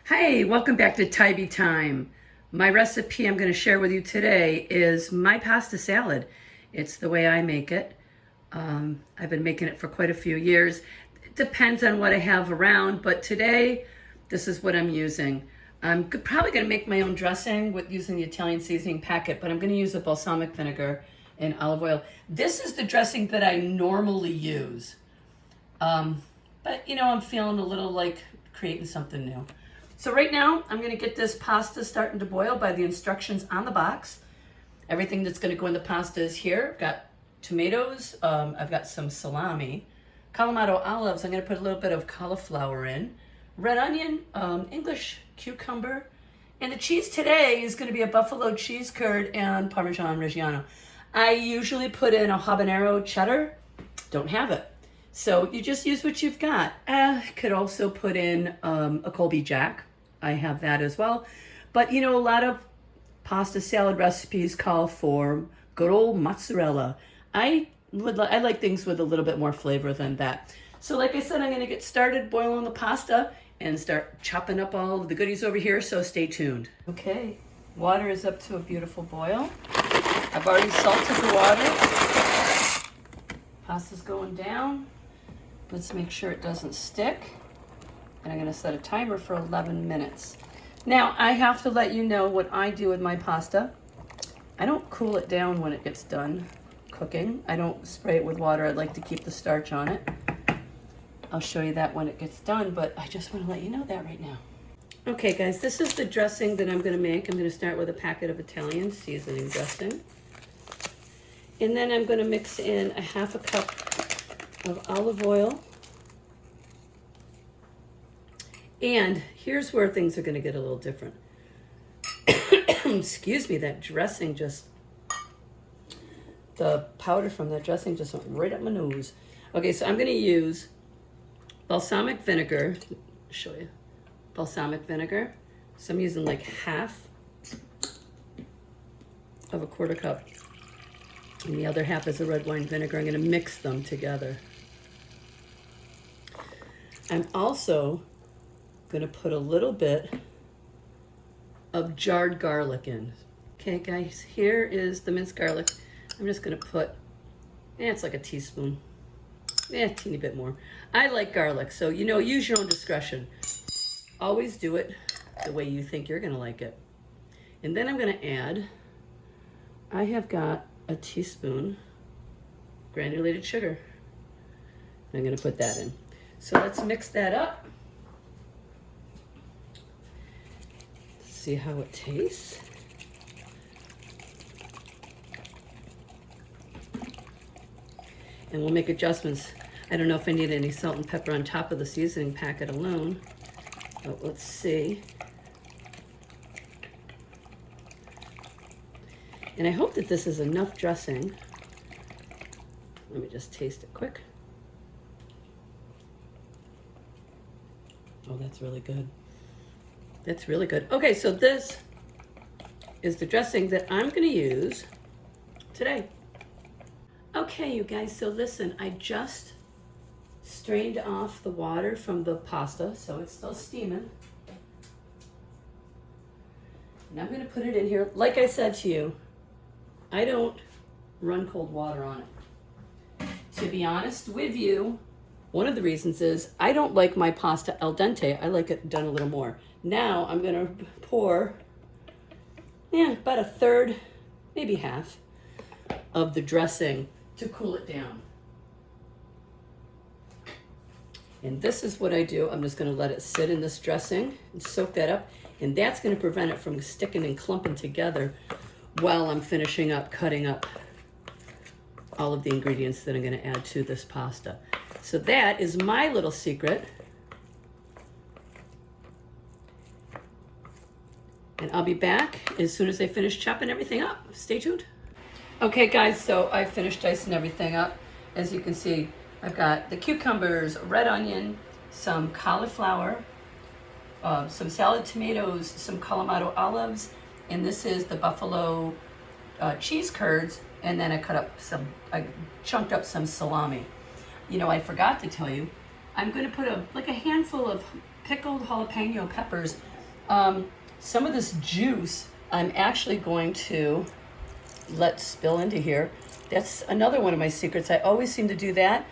Hi, welcome back to Tybee Time. My recipe I'm going to share with you today is my pasta salad. It's the way I make it. I've been making it for quite a few years. It depends on what I have around, but today this is what I'm using. I'm probably going to make my own dressing with using the Italian seasoning packet, but I'm going to use a balsamic vinegar and olive oil. This is the dressing that I normally use. But I'm feeling a little like creating something new. So right now, I'm going to get this pasta starting to boil by the instructions on the box. Everything that's going to go in the pasta is here. I've got tomatoes. I've got some salami. Kalamata olives. I'm going to put a little bit of cauliflower in. Red onion, English cucumber. And the cheese today is going to be a buffalo cheese curd and Parmesan Reggiano. I usually put in a habanero cheddar. Don't have it. So you just use what you've got. Could also put in a Colby Jack. I have that as well. But a lot of pasta salad recipes call for good old mozzarella. I like things with a little bit more flavor than that. So like I said, I'm going to get started boiling the pasta and start chopping up all of the goodies over here, so stay tuned. Okay, water is up to a beautiful boil. I've already salted the water. Pasta's going down. Let's make sure it doesn't stick. And I'm going to set a timer for 11 minutes. Now, I have to let you know what I do with my pasta. I don't cool it down when it gets done cooking. I don't spray it with water. I like to keep the starch on it. I'll show you that when it gets done, but I just want to let you know that right now. Okay, guys, this is the dressing that I'm going to make. I'm going to start with a packet of Italian seasoning dressing. And then I'm going to mix in a half a cup of olive oil. And here's where things are going to get a little different. Excuse me, that dressing the powder from that dressing just went right up my nose. Okay, so I'm going to use balsamic vinegar. I'll show you. Balsamic vinegar. So I'm using like half of a quarter cup. And the other half is a red wine vinegar. I'm going to mix them together. I'm also going to put a little bit of jarred garlic in. Okay, guys, here is the minced garlic. I'm just going to put, it's like a teaspoon. A teeny bit more. I like garlic, so use your own discretion. Always do it the way you think you're going to like it. And then I'm going to add, I have got a teaspoon granulated sugar. I'm going to put that in. So let's mix that up. See how it tastes. And we'll make adjustments. I don't know if I need any salt and pepper on top of the seasoning packet alone, but let's see. And I hope that this is enough dressing. Let me just taste it quick. Oh, that's really good. That's really good. Okay, so this is the dressing that I'm going to use today. Okay, you guys, so listen, I just strained off the water from the pasta, so it's still steaming. And I'm going to put it in here. Like I said to you, I don't run cold water on it. To be honest with you, one of the reasons is I don't like my pasta al dente. I like it done a little more. Now I'm going to pour, about a third, maybe half of the dressing to cool it down. And this is what I do. I'm just going to let it sit in this dressing and soak that up. And that's going to prevent it from sticking and clumping together while I'm finishing up cutting up all of the ingredients that I'm going to add to this pasta. So that is my little secret. And I'll be back as soon as I finish chopping everything up. Stay tuned. Okay, guys, so I finished dicing everything up. As you can see, I've got the cucumbers, red onion, some cauliflower, some salad tomatoes, some Kalamata olives, and this is the buffalo cheese curds, and then I chunked up some salami. I forgot to tell you, I'm going to put a handful of pickled jalapeno peppers Some of this juice I'm actually going to let spill into here. That's another one of my secrets. I always seem to do that,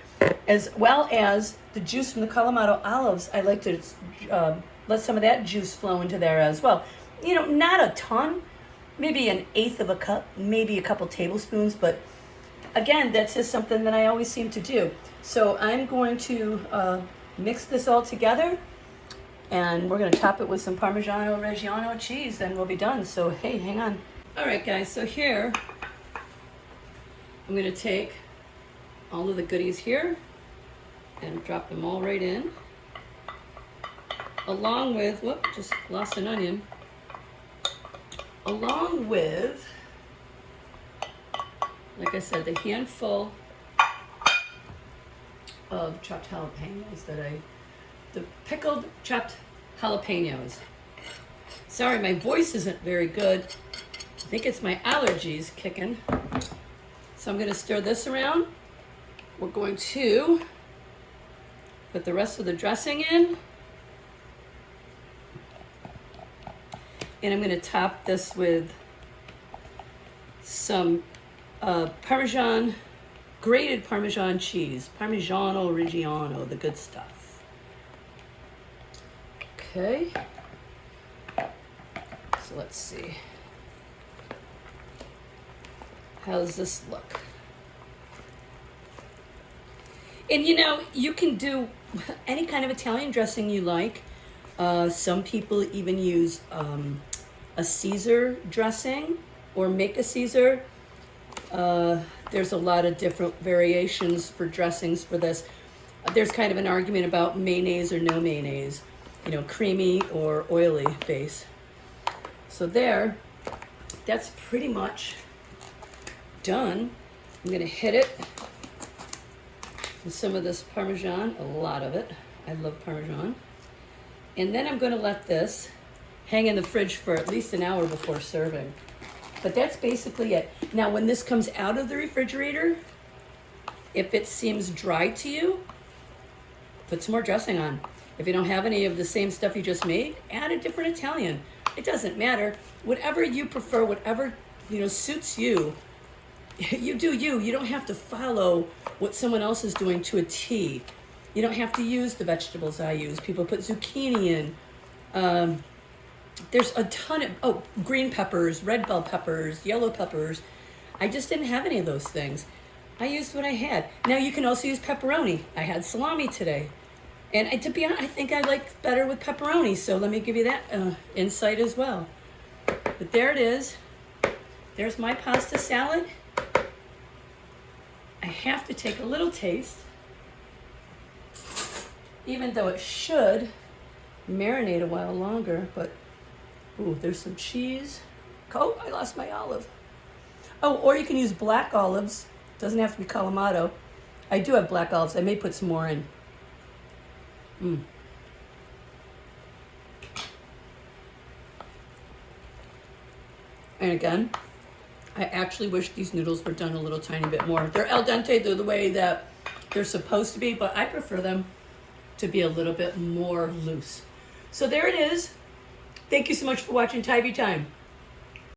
as well as the juice from the Kalamata olives. I like to let some of that juice flow into there as well. You know, not a ton, maybe an eighth of a cup, maybe a couple tablespoons, but again, that's just something that I always seem to do. So I'm going to mix this all together, and we're going to top it with some Parmigiano Reggiano cheese, and we'll be done. So hey, hang on. All right, guys, so here I'm going to take all of the goodies here and drop them all right in, along with, whoop, just lost an onion, along with, like I said, the handful of chopped jalapenos the pickled chopped jalapenos. Sorry, my voice isn't very good. I think it's my allergies kicking. So I'm going to stir this around. We're going to put the rest of the dressing in. And I'm going to top this with some grated Parmesan cheese. Parmigiano Reggiano, the good stuff. Okay. So let's see. How does this look? And you know, you can do any kind of Italian dressing you like. Some people even use a Caesar dressing or make a Caesar. There's a lot of different variations for dressings for this. There's kind of an argument about mayonnaise or no mayonnaise, you know, creamy or oily base. So that's pretty much done. I'm gonna hit it with some of this Parmesan, a lot of it. I love Parmesan. And then I'm gonna let this hang in the fridge for at least an hour before serving. But that's basically it. Now, when this comes out of the refrigerator, if it seems dry to you, put some more dressing on. If you don't have any of the same stuff you just made, add a different Italian. It doesn't matter. Whatever you prefer, whatever, you know, suits you, you do you. You don't have to follow what someone else is doing to a T. You don't have to use the vegetables I use. People put zucchini in. There's a ton of, green peppers, red bell peppers, yellow peppers. I just didn't have any of those things. I used what I had. Now you can also use pepperoni. I had salami today. And to be honest, I think I like better with pepperoni. So let me give you that insight as well. But there it is. There's my pasta salad. I have to take a little taste, even though it should marinate a while longer, but ooh, there's some cheese. Oh, I lost my olive. Oh, or you can use black olives. Doesn't have to be Kalamata. I do have black olives. I may put some more in. And again, I actually wish these noodles were done a little tiny bit more. They're al dente, they're the way that they're supposed to be, but I prefer them to be a little bit more loose. So there it is. Thank you so much for watching Tybee Time.